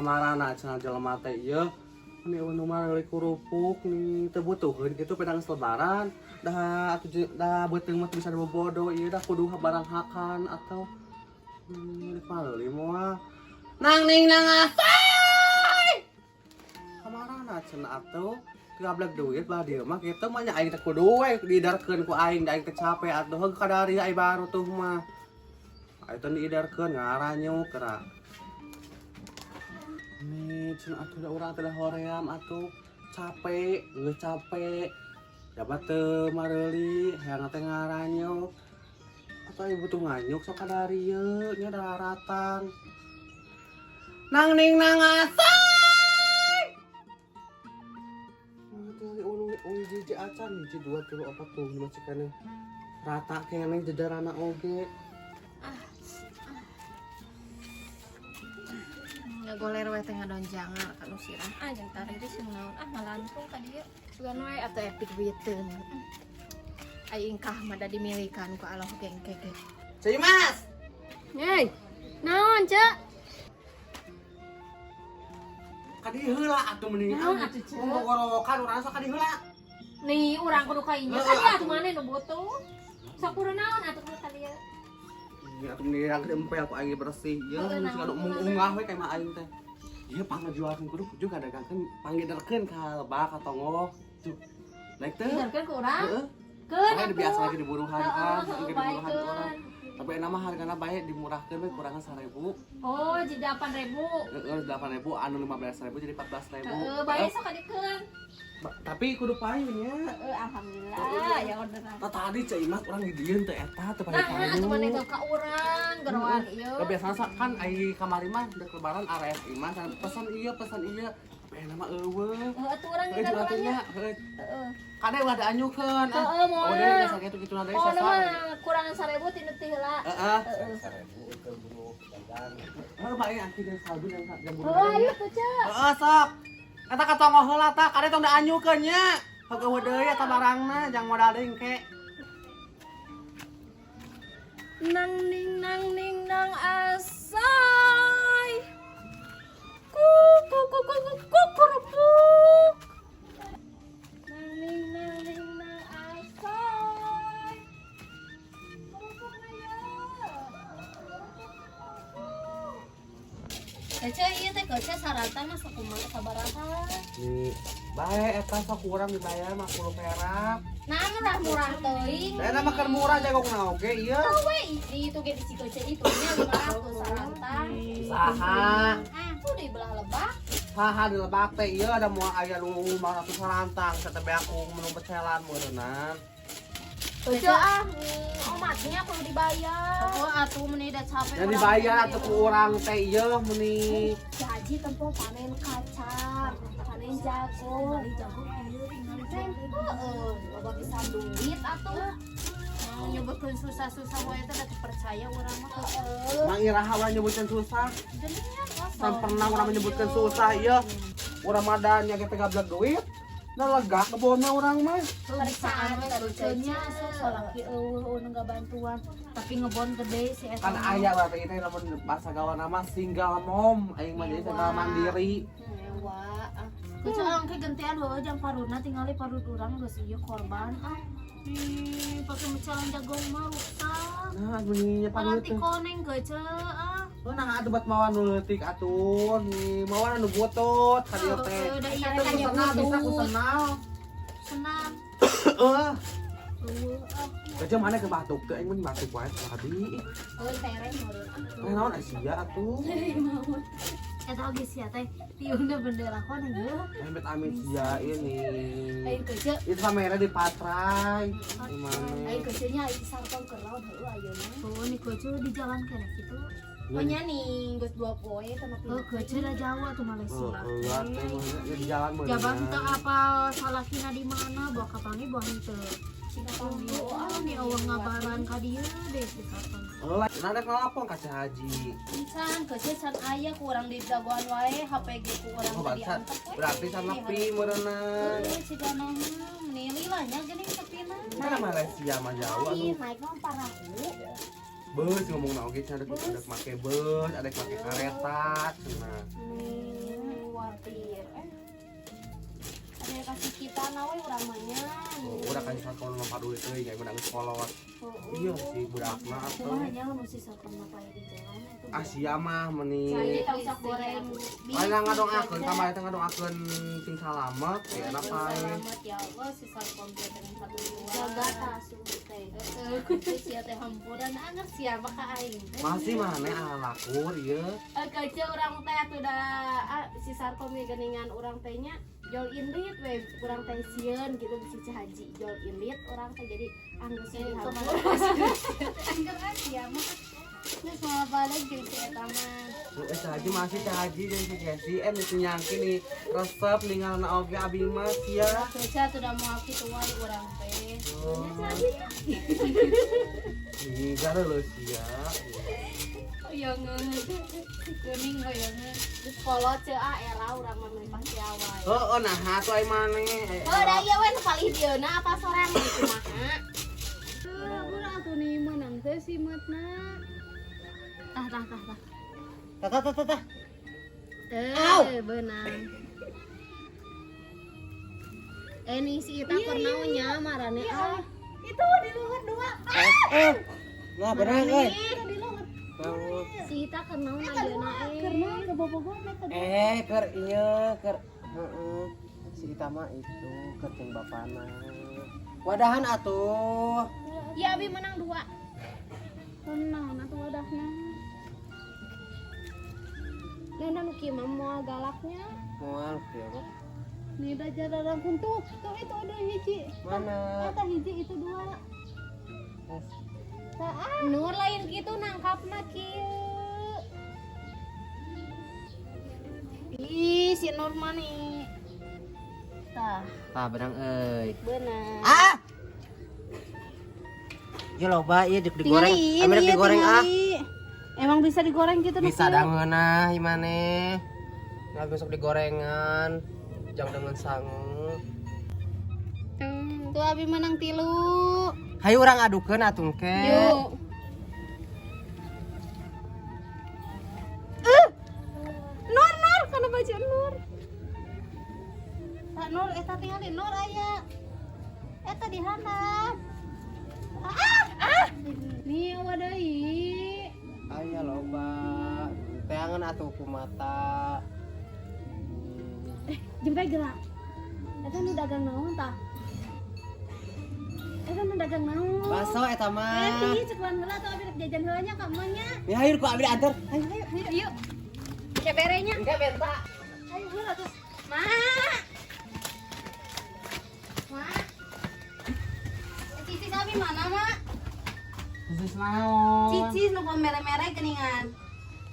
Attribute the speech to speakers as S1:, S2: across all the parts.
S1: kamarana cenah jelema teh ieu ini anu mah kurupuk nih teu butuheun kitu pedang selebaran dah beuteung mah bisa bobodo ieu dah kudu barang hakan atau paling moal nang ning nang asai kamarana cenah atuh gablek duit lah dia mah kitu mah nya aing teh kudu we diidarkeun ku aing da aing teh capek atuh heug kadari ai baru tuh mah aing teh diidarkeun ngaranyuk kera nih cenah atuh da urang teh hoream atuh capek geus capek dapat teu mareuli hayang teh ngaranyuk atuh aing butuh nganyuk sok kadari ye nya da ratang nang ning nang asai hiji acan hiji 2 3 4 tuh masih kene rata kene jedarana oge
S2: ngagoler we teh ngadonjangan ka nu sirah jeung tariris jeung naon malantung ka dieu sugan we atuh epic beuteun ai ingkah mah da dimilikan ku Allah gengkeke
S1: Cai Mas
S2: hei naon cek
S1: kadi heula atuh mending ngorowokan urang sok kadi heula
S2: nih urang kudu ka inya kan atuh maneh nu butuh sok kudu naon atuh ka dieu
S1: iya atuh mending yang empel ku aing bersih ye geus anu ungah we ka mah aing teh ieu pangajualkeun kudu juga dagangkeun panggiderkeun ka lebak ka tongo tuh naik teh
S2: diderkeun ku urang
S1: heeh
S2: keun
S1: biasa lagi diburuhan kan diburuhan orang tapi nama hargana baik dimurahkeun we kurangan 1.000
S2: oh jadi 8.000
S1: heeh 8.000 anu 15.000 jadi 14.000
S2: heeh bae sok kadikeun
S1: tapi kudu payu nya
S2: alhamdulillah ya orderan
S1: tadi Cai Mas urang di dieu teh eta teu payu
S2: nah atuh maneh ka urang geroan ieu
S1: biasana kan ai kamari mah dek lebaran RF imah pesan ieu tapi nama eueuh
S2: atuh urang di dalamnya
S1: heeh kade ada anyukeun
S2: heeh moal
S1: oh deui geus kitu kitu deui sasa
S2: kurangan 1.000 tinu teh heula
S1: heeh 1.000 keur buru dagang bae akhirnya salbu dan buru
S2: oh ayo tuh cek
S1: heeh sok eta katongo heula tah kade tong da anyukeun nya heueuh deui eta barangna jang modal dengke
S2: nang ning nang asai kukurupuk nang ning nang asai Ece ieu teh kece saratan mah sakumaha sabaraha
S1: nih bae eta sok urang dibayar 50 perak
S2: nah murah teuing
S1: saya nama keur murah jagongna oge ieu
S2: we itu ge di Cikoce itu nya 500 saratan
S1: saha
S2: tuh di belah lebak
S1: saha di lebak teh ieu ada moal aya nu 500 sarantang saya teh aku menu becelan meureunnan
S2: Bejo omatnya perlu dibayar. Oh, atuh meuni da capek.
S1: Ya dibayar atuh ku urang teh ieu meuni.
S2: Gaji tempo panen kacang, panen jagung, ieu tempo loba bisa duit atuh. Mau nyebutkeun susah-susah wae teh da percaya urang mah heeh.
S1: Mang Iraha we nyebutkeun susah.
S2: Geuningan
S1: San pernah urang menyebutkeun susah ieu. Urang madan nya ge teh gablek duit. Nah lega kebona orang mah
S2: periksaan nya salaki eueuh nu bantuan tapi ngebon gede si eta
S1: kan aya berarti teh lamun bahasa gawan nama single mom aing mah jadi single mandiri
S2: wah kucang ke gentian heueuh jang parudna tingali parud urang geus ieu korban pake mecalan jagung mah rusak
S1: nah beuninya
S2: paling koneng geuceu
S1: nah atuh bat mawan nu leutik atuh nih mawan anu butut ka dieu teh bisa ku
S2: senang
S1: Kerja mana ke batuk teh aing mah batuk wae tadi
S2: euy tereng meureun
S1: naon Asia atuh
S2: eta oge sia teh tiungna bendera koneng geuh
S1: amit amit sia ini
S2: aing keuceuk
S1: itu kamera di patrai gimana
S2: aing keuceuknya aing sartong keur laut heueuh ayeuna oh ni keuceuk di jalan keneh kitu oh nya nih geus 2 poe kana oh keuceuk da Jawa tuh Malaysia
S1: di jalan bener
S2: jaban teu apa salakina di mana bawa kapange bawa henteu nih awang ngabaran ka dieu deh si sartong
S1: lah ada nelpon ka Haji
S2: can keuceuk can aya ku urang di dagoan wae HPG ku urang tadi angkat
S1: berarti sama pi meureunna
S2: sigana menili lah nya geuning sepina
S1: mana Malaysia mah Jawa
S2: naik mah parahu
S1: Beus ngomong na oge ada make beus, ada make kareta cenah.
S2: Khawatir. Ada yang kasih kita nawe urang mah nya.
S1: Udah kan sakon mah duit euy nya menang sekolot. Iya sih budakna atuh.
S2: Cuma hanya mesti sakon apa di jalan itu.
S1: Asia mah meni.
S2: Saya tahu sak goreng.
S1: Mana ngadongakeun kamari teh ngadongakeun ting salamet ya enak pae.
S2: Selamat ya Allah sisa komplit dengan satu dua. Jaga tasu teh. Kudu sia teh hampuran anak siapa ka aing.
S1: Masih mana lakur ieu.
S2: Kaca urang teh atuh si Sarkom geningan urang teh nya jol inlit we urang teh sieun gitu di Cici Haji jol inlit urang teh jadi anggeus di hampur. Angger aja mah. Geus mah balik jeung si eta mah.
S1: Haji masih Haji jeung si Jesi itu nyangki nih resep ninggalna oge abi mah sia.
S2: Kaca tuh udah mau kitu wae urang teh.
S1: Enggak lo sia.
S2: Oyangeun. Kuning oyangeun. Geus kolot ceu era urang mah pasti awal.
S1: Oh nah atuh ai maneh.
S2: Oh da ieu we nu palih dieuna apa soreang kumaha? Urang atuh nih menang teh si matna. Tah.
S1: Tah.
S2: Benang. Nih si Ita pernahnya marane ah. Itu di luhur dua.
S1: Nah benar euy.
S2: Di luhur. Si Ita kenal ayeuna
S3: Karena ke bobogoh
S1: Keur ieu keur si Ita mah itu keur jeung bapana. Wadahan atuh.
S2: Ya abi menang 2.
S3: Kenal atuh wadahna.
S2: Nana nu kieu mah moal galaknya.
S1: Moal kieu.
S3: Nih da jadaran pun tuh itu ada hiji.
S1: Mana?
S3: Eta hiji itu 2.
S2: Nur lain gitu nangkapna kieu. Ih, si Nur mah nih.
S1: Tah benang euy.
S2: Bener.
S1: Ya loba ieu digoreng. Ame digoreng
S3: Emang bisa digoreng gitu
S1: Bisa dangeunah ieu maneh. Nggak besok digorengan. Jangan dengan sangu.
S2: Tuh abi menang 3.
S1: Hayu urang adukeun atuh ke.
S2: Yuk.
S3: Nur kana baju Nur.
S2: Tak Nur eta tinggalin Nur aya. Eta di handap.
S3: Nih wadai.
S1: Aya loba. Teangan atuh ku mata.
S3: Jempe gerak. Eta nu dagang naon tah? Eta nu dagang naon?
S1: Baso eta mah.
S3: Ih, cekuan heula tuh abi rek jajan heulanya ka emak nya.
S1: Ya hayu ku abi diantar.
S3: Yuk.
S2: Keberenya.
S1: Enggak benta.
S3: Ayo heula tuh.
S2: Mak. Cici sabi mana, Mak?
S1: Khusus naon?
S2: Cici nu mere-mere geningan.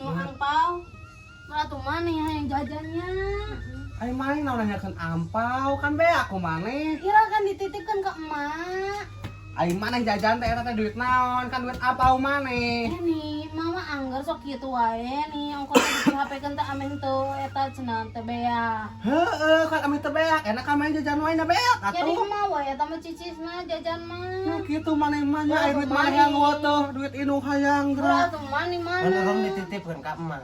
S2: Nu angpau. Malah tuh mana yang jajannya?
S1: Ai maneh naon nanyakeun ampau kan be aku maneh.
S2: Kira kan dititipkan ke emak.
S1: Ai maneh jajan teh eta teh duit naon? Kan duit ampau maneh.
S2: Nih, mama anggar sok kitu wae nih. Ongkos di HP-keun teh ameh tuh eta cenah teh bea.
S1: Heeh, kan ame teh beak, enak ka main jajan wae na beak
S2: Jadi
S1: atuh.
S2: mah wae eta mah cicis mah jajan mah.
S1: Nah kitu maneh mah nya aya duit hayang tuh, duit inu hayang
S2: Ulah
S1: gerak.
S2: tuh mani mana?
S4: Orang dititipkan ke emak.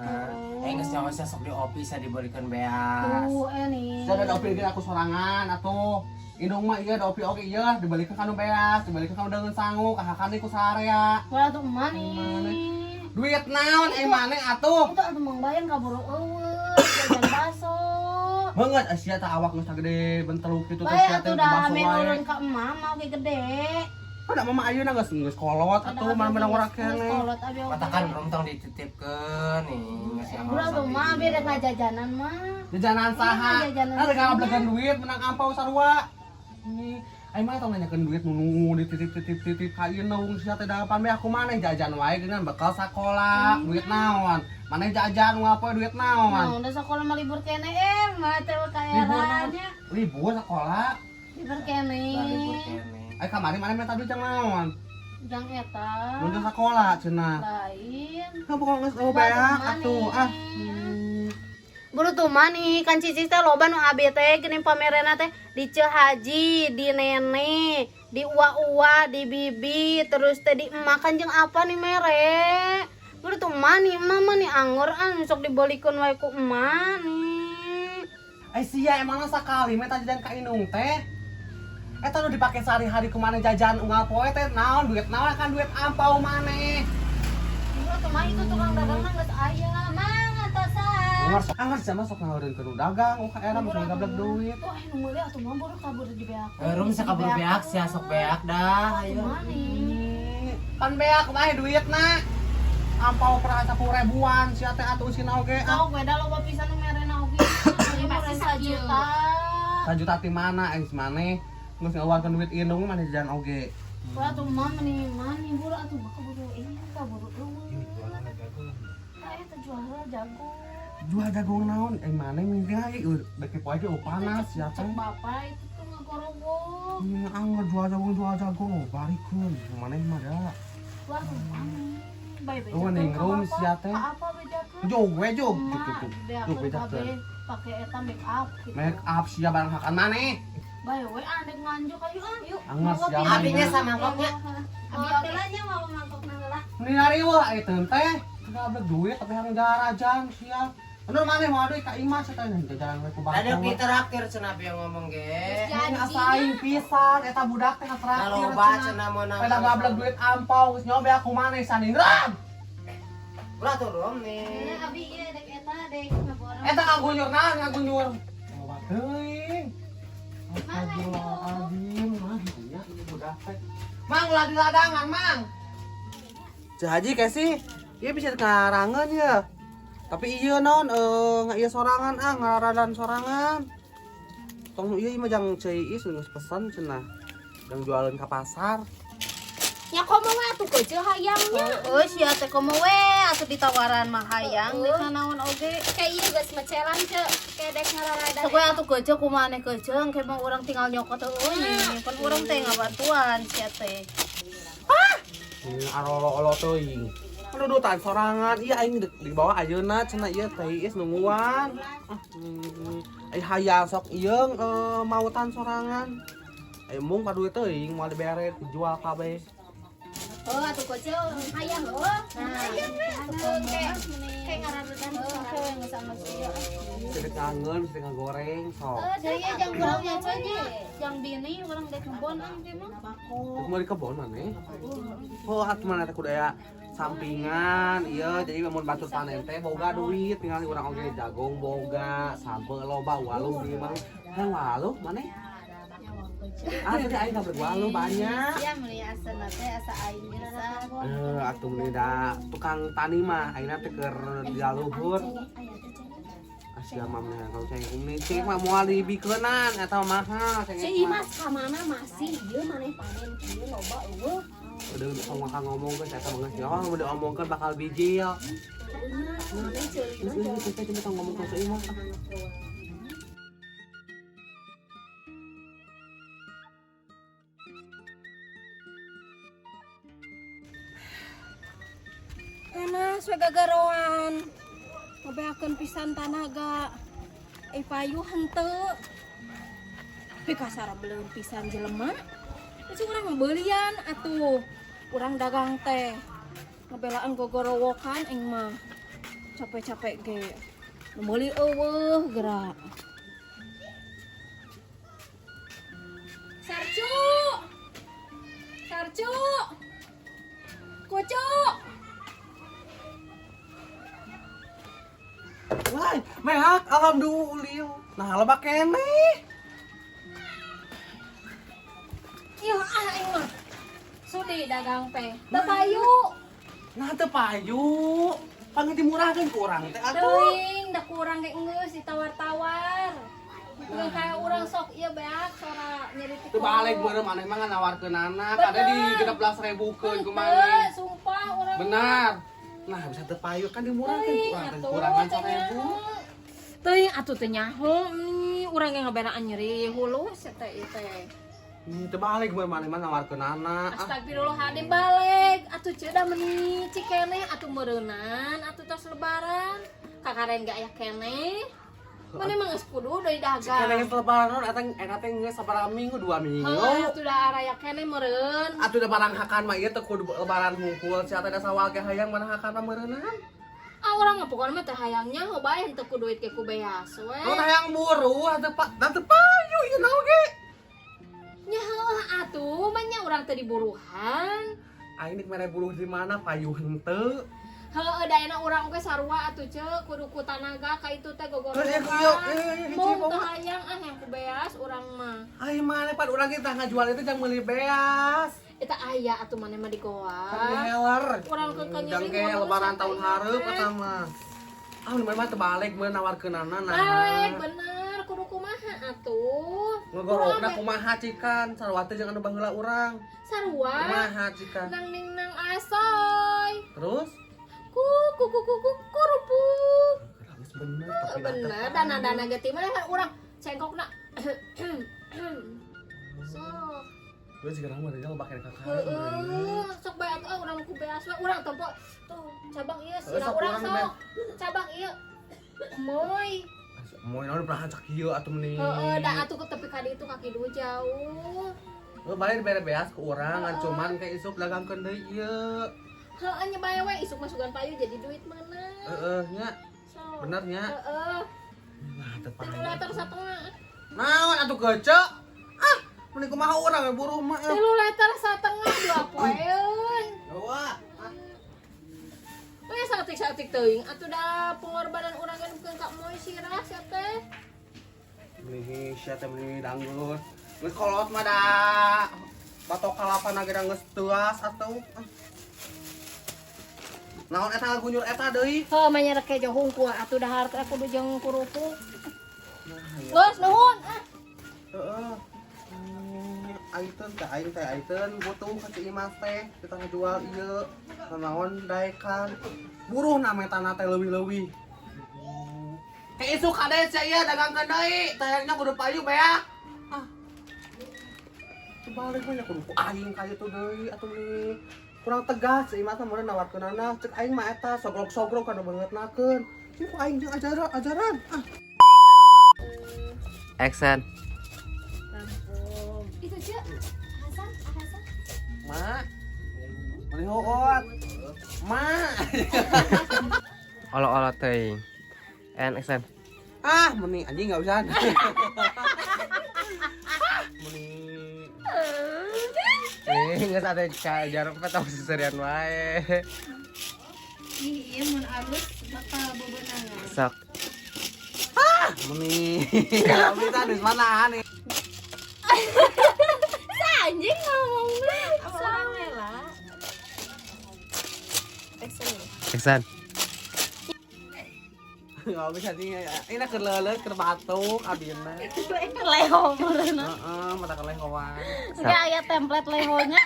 S4: Geus nyawa sok di opi saya diberikan beas.
S2: Tuh nih.
S1: Sada da opi ge aku sorangan atuh. Indung mah ieu da opi oge ieu dibalikeun ka nu beas, dibalikeun ka nu daun sangu, kahakan ku sarea.
S2: Ulah tuh mani.
S1: Duit naon maneh atuh?
S2: Itu atuh mangbayan kaburu eueuh jajan baso.
S1: Banget Asia tak awak geus gede benteluk kitu teh
S2: Bae
S1: sia teh
S2: atuh dah
S1: baso
S2: ame
S1: wae.
S2: nurun ka emak mah oge gede.
S1: Ada mama ayeuna geus kolot atuh mana-mana ora kene.
S2: Kolot abi oge.
S4: Katakan belum tong dititipkan nih ngasih amal
S2: Ulah tuh mah beda ngajajanan mah.
S1: Jajanan saha?
S2: jajanan
S1: Ada
S2: saha.
S1: ngablegan duit menang ampau sarua. Ini ai mah tong nanyakeun duit nu dititip-titip ka ieu naung sia teh dapan be aku maneh jajan wae dengan bekal sakola. Duit naon? Maneh jajan ngapoe duit naon?
S2: Nah, udah sekolah mah libur kene mah teh kayarannya.
S1: Libur sakola.
S2: Libur kene.
S4: libur kene.
S1: Ai kamari maneh minta duit jang naon?
S2: Jang eta.
S1: Mun sakola cenah.
S2: Lain.
S1: Ka pokok geus beak atuh ah.
S3: Buru tuh nih kan cici teh loba nu abi teh geuning pamerena teh di Haji, di Nene, di Uwa, di Bibi, terus teh di emak kan jeung apa nih mere. Buru tuh nih mama nih anggur sok dibolikeun wae ku emak nih.
S1: Sia emangna sakali meta jajan ka Inung teh. Eta nu dipake sehari-hari kemana jajan unggal poe teh naon duit naon kan duit ampau maneh.
S3: Buru tuh itu tukang dagang mah geus aya. Mang atosan.
S1: Anggar sama sok ngaeureunkeun dagang ka era mah gablek duit.
S3: Wah, nu meuli atuh mah buru kabur di beak.
S4: Rum bisa kabur beak sih sok beak dah. Ayo.
S1: Pan beak mah duitna. Ampau pernah 10 ribuan sia teh atuh usina oge.
S3: Sok beda loba pisan nu merena oge. Ini pasti 1 juta.
S1: 1 juta ti mana geus maneh geus ngaluarkeun duit indung mah jajan oge.
S3: Buru atuh mah mani buru atuh mah kaburu ini kaburu leuweung. Eta jual jago.
S1: Jual jagung naon maneh minggu hayu beki poe ge panas ya teh.
S3: Bapak itu tuh ngagorogok.
S1: Anggar jual jagung barikeun maneh mah da.
S3: Wah, bae bejakeun.
S1: Oh, ning room sia teh.
S3: Apa bejakeun?
S1: Jog we jog.
S3: Jog bejakeun. Pake eta make up gitu.
S1: Make up sia barang hakan maneh.
S3: Bae we andek nganjuk ayo yuk.
S1: Anggar sia.
S4: Abinya sama mangkoknya.
S3: Abi oke lah nya mau mangkokna heula.
S1: Ini hari wah eta teh. Gablek duit tapi harus garajan sia. Bener maneh mau deui ka Imas eta jajan we ku
S4: Ada
S1: bapak.
S4: di traktir cenah yang ngomong ge.
S1: Ini asaing pisan eta budak teh ngatraktir.
S4: Kalau baca cenah meunang.
S1: Pada gablek duit ampau geus nyobe aku maneh sanindram.
S4: Ulah turun
S3: Ini
S4: nih.
S3: abi ieu dek eta dek ngaborong.
S1: Eta ngagunyur naon ngagunyur. Loba teuing. Astagfirullahaladzim, mah iya ini budak teh. Mang ulah di ladangan, Mang. Ceh Haji kasih, ieu bisa karangan ya. Tapi iya naon ieu sorangan ngaradan sorangan. Tong ieu mah jang ceuis geus pesen cenah. Jang jualan ka pasar.
S3: Ya komo we atuh keuceul hayangnya. Heuh sia teh komo we atuh ditawaran mah hayang di kanaon oge.
S2: Kayak ieu geus mecelan ce, kedek ngararadan.
S3: Sok we atuh keuceul kumaneh keuceul engke mah urang tinggal nyokot heueuh nih. Pan urang teh ngabantuan sia teh.
S1: Ini arolo-olo teuing. Dudutan sorangan, iya aing di bawah ayeuna cenah ieu teh is nungguan. Ai hayang sok ieu mautan sorangan. Ai mung paduit teuing moal dibere dijual kabeh.
S2: Oh, atuh kocel hayang heuh. Hayang we atuh kayak ngararadan sorangan sama sia.
S1: Sedek kangen, sedek ngagoreng sok.
S2: Deui jeung urangnya ce nya.
S3: Yang bini urang dek kebon engke mah.
S1: Terus mau di kebon maneh. Oh, atuh mana teh kudu aya sampingan, iya jadi mun batur panen teh boga duit tinggal urang oge jagung boga, sabe loba waluh di mah. Hang waluh maneh. Asli aing gablek waluh banyak.
S3: Ya meuli asana teh asa aing bisa.
S1: Atuh meuli da tukang tani mah ayeuna teh keur dialuhur. Asia mah mah kalau ceng ini ceng mah moal dibikeunnan eta mahal ceng.
S2: Si Imas ka mana masih ieu maneh panen kieu loba eueuh.
S1: Udah ngomong ke saya banget ya, orang udah omongkan bakal bijil. Kita cuma ngomong ke saya mah.
S2: Enas we gagaroan. Ngabeakeun pisan tanaga. Payu henteu. Tapi kasar beuleun pisan jelema. Masih urang ngebeuliean atuh. Urang dagang teh. Ngebelaan gogorowokan eng mah. Capek-capek ge. Nu meuli eueuh gerak. Sarcu. Sarcu. Kucuk.
S1: Wah, mehak alhamdulillah. Nah, loba keneh.
S2: Iya, aing mah. Sudi dagang teh. Teu payu.
S1: Nah, teu payu. Pangit dimurahkeun ku urang teh atuh.
S2: Teuing, da kurang ge geus ditawar-tawar. Bukan kayak urang sok ieu beak sora nyeri ti.
S1: Teu balik beureuh maneh mah nawarkeun anak, ada di 16.000keun ku
S2: Teu,
S1: maneh.
S2: sumpah urang.
S1: Benar. Nah, bisa teu payu kan dimurahkeun ku urang teh kurangan 1.000.
S2: Teuing atuh teh nyaho, urang ge ngaberaan nyeri hulus eta ieu teh.
S1: Teu balik beureuh maneh mah nawarkeun anak.
S2: Astagfirullahaladzim balik. Atuh ceuda meuni cikeneh atuh meureunan atuh tos lebaran. Kakaren gak aya keneh. Mana emang geus kudu deui dagang.
S1: Kena geus lebaran eta teh geus sabaraha minggu 2 minggu.
S2: Heuh, atuh da araya keneh meureun.
S1: Atuh da barang hakan mah ieu teh kudu lebaran hungkul sia teh da sawage hayang mana hakan meureunnan.
S2: Ah urang mah pokona mah teh hayangnya bae henteu ku duit ke ku beas we.
S1: Lu hayang buru teu payu ieu naon ge.
S2: Nya heuh atuh mah nya urang teh diburuhan.
S1: Aing dik mere buruh di mana payu henteu.
S2: Heuh da enak urang ge sarua atuh ceuk kudu ku tanaga ka itu teh gogor. Mau teu hayang yang ku beas urang mah.
S1: Ai mane pan urang ge tah ngajual itu jang meuli beas.
S2: Eta aya atuh maneh mah di goa.
S1: Heler.
S2: Urang kekenyering.
S1: Jang ge lebaran tahun hareup eta mah. Ah nu mah teu balik meureun nawarkeunana nah.
S2: Balik bener kudu kumaha atuh.
S1: Ngegorokna kumaha cikan sarua teh jeung anu baheula urang.
S2: Sarua.
S1: Kumaha cikan.
S2: Nang ning nang asoy.
S1: Terus
S2: kurupuk.
S1: geus bener tapi
S2: Bener dana-dana ge ti mah urang cengkokna. Sok.
S1: Gue sekarang mah dia bakal kakak.
S2: Heeh, sok bae atuh urang ku beas we urang tempo tuh cabang ieu sira
S1: sok
S2: urang
S1: urang
S2: sok. Cabang ieu. Moy.
S1: Mau naon pernah cak ieu atuh meni.
S2: Heeh, da atuh ke tepi ka ditu kaki dulu jauh.
S1: Lu balik beres-beres ke urang ngan cuman kayak isuk dagangkeun deui ieu.
S2: Heeh, nya bae we isuk masukan payu jadi duit mana.
S1: Heeh nya.
S2: Sok.
S1: Bener nya.
S2: Heeh.
S1: Nah, teu
S2: 1 liter satengah.
S1: Naon atuh gecek? Ah, meni kumaha urang buruh mah.
S2: 3 liter satengah 2 poeun.
S1: Wah.
S2: We saeutik-saeutik teuing atuh da pengorbanan urang ge nukeun ka moy sirah sia teh.
S1: Meni sia teh meni dangdut. Geus kolot mah da batok kalapan ge geus tuas atuh. Naon eta ngagunyur eta deui?
S2: Heuh mah nya rek ke hungkul atuh dahar teh kudu jeung kurupuk. Geus nuhun.
S1: Heeh. Aiteun teh aing teh aiteun butuh ka si Imas teh kita ngajual ieu naon daekan. Buruh na metana teh leuwih-leuwih. Kayak isuk kades sia ieu dagangkeun deui, tayangnya kudu payu bea. Ah. Balik mah nya kudu aing ka itu deui atuh ni. Kurang tegas si Imas mah meureun nawarkeunana, ceuk aing mah eta sogrok-sogrok kana beungeutnakeun. Sing ku aing jeung ajaran. Ah.
S4: Action.
S2: Itu ce Hasan.
S1: Ma. Mending hoot. Ma.
S4: Olo-olo teuing. And action.
S1: Ah, mending anjing enggak usah. Mending.
S4: Geus atuh jarum teh tong seserian wae.
S2: Ih, ieu mun alus bakal bebeunangan.
S4: Sok.
S1: Mending. Enggak bisa di mana nih.
S2: Anjing ngomongna. Orang lela.
S4: Action.
S1: Enggak bisa sih. Ini keur leuleut keur batuk abieuna.
S3: Leho meureunna.
S1: Heeh, mata keur lehoan.
S3: Ge aya template lehonya.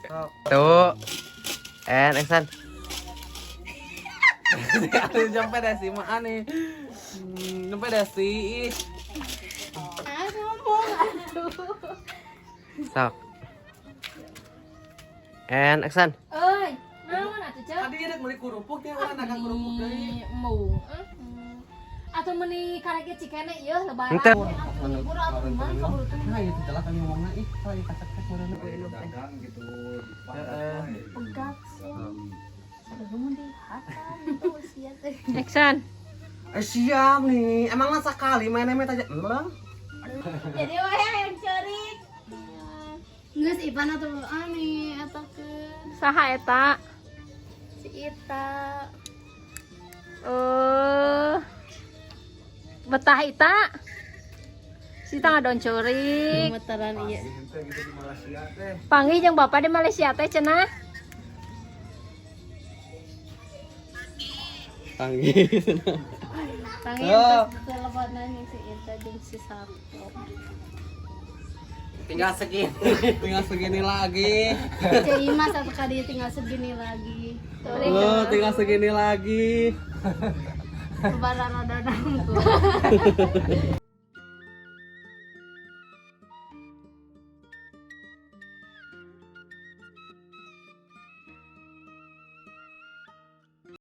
S1: Sok.
S4: Tuh. And action.
S1: Sampai dah sih mah aneh. Sampai dah sih.
S4: Sok. And action.
S2: Euy, naon atuh ce?
S1: Tadi rek meuli kurupuk teh urang dagang kurupuk deui.
S2: Mung. Atuh meuni karek cikene ieu lebaran.
S4: Henteu.
S2: Buru atuh mah kaburu tuh.
S1: Nah, itu telah kami ngomongna ih, kalau kacak-kacak meureun euy.
S5: dagang gitu
S1: Heeh.
S2: Pegat sih. Belum dihatan itu sia teh.
S3: Action.
S1: Siap nih. Emang lah sekali main aja. Belum.
S2: Jadi waya yang cerik.
S3: Geus Ipan atuh ani eta keun.
S2: Saha eta?
S3: Si Ita.
S2: Betah Ita. Si tangga don curik.
S3: Gemeteran ieu.
S5: gitu di Malaysia teh
S2: Panggih jeung bapak di Malaysia teh cenah.
S1: Panggil.
S3: Panggil
S1: Oh.
S3: pas teleponan si Ita jeung si Sarpo.
S1: Tinggal segini lagi.
S3: Cek Imas satu kali tinggal segini lagi.
S1: Oh, tinggal segini lagi.
S3: Lebaran ada nangku.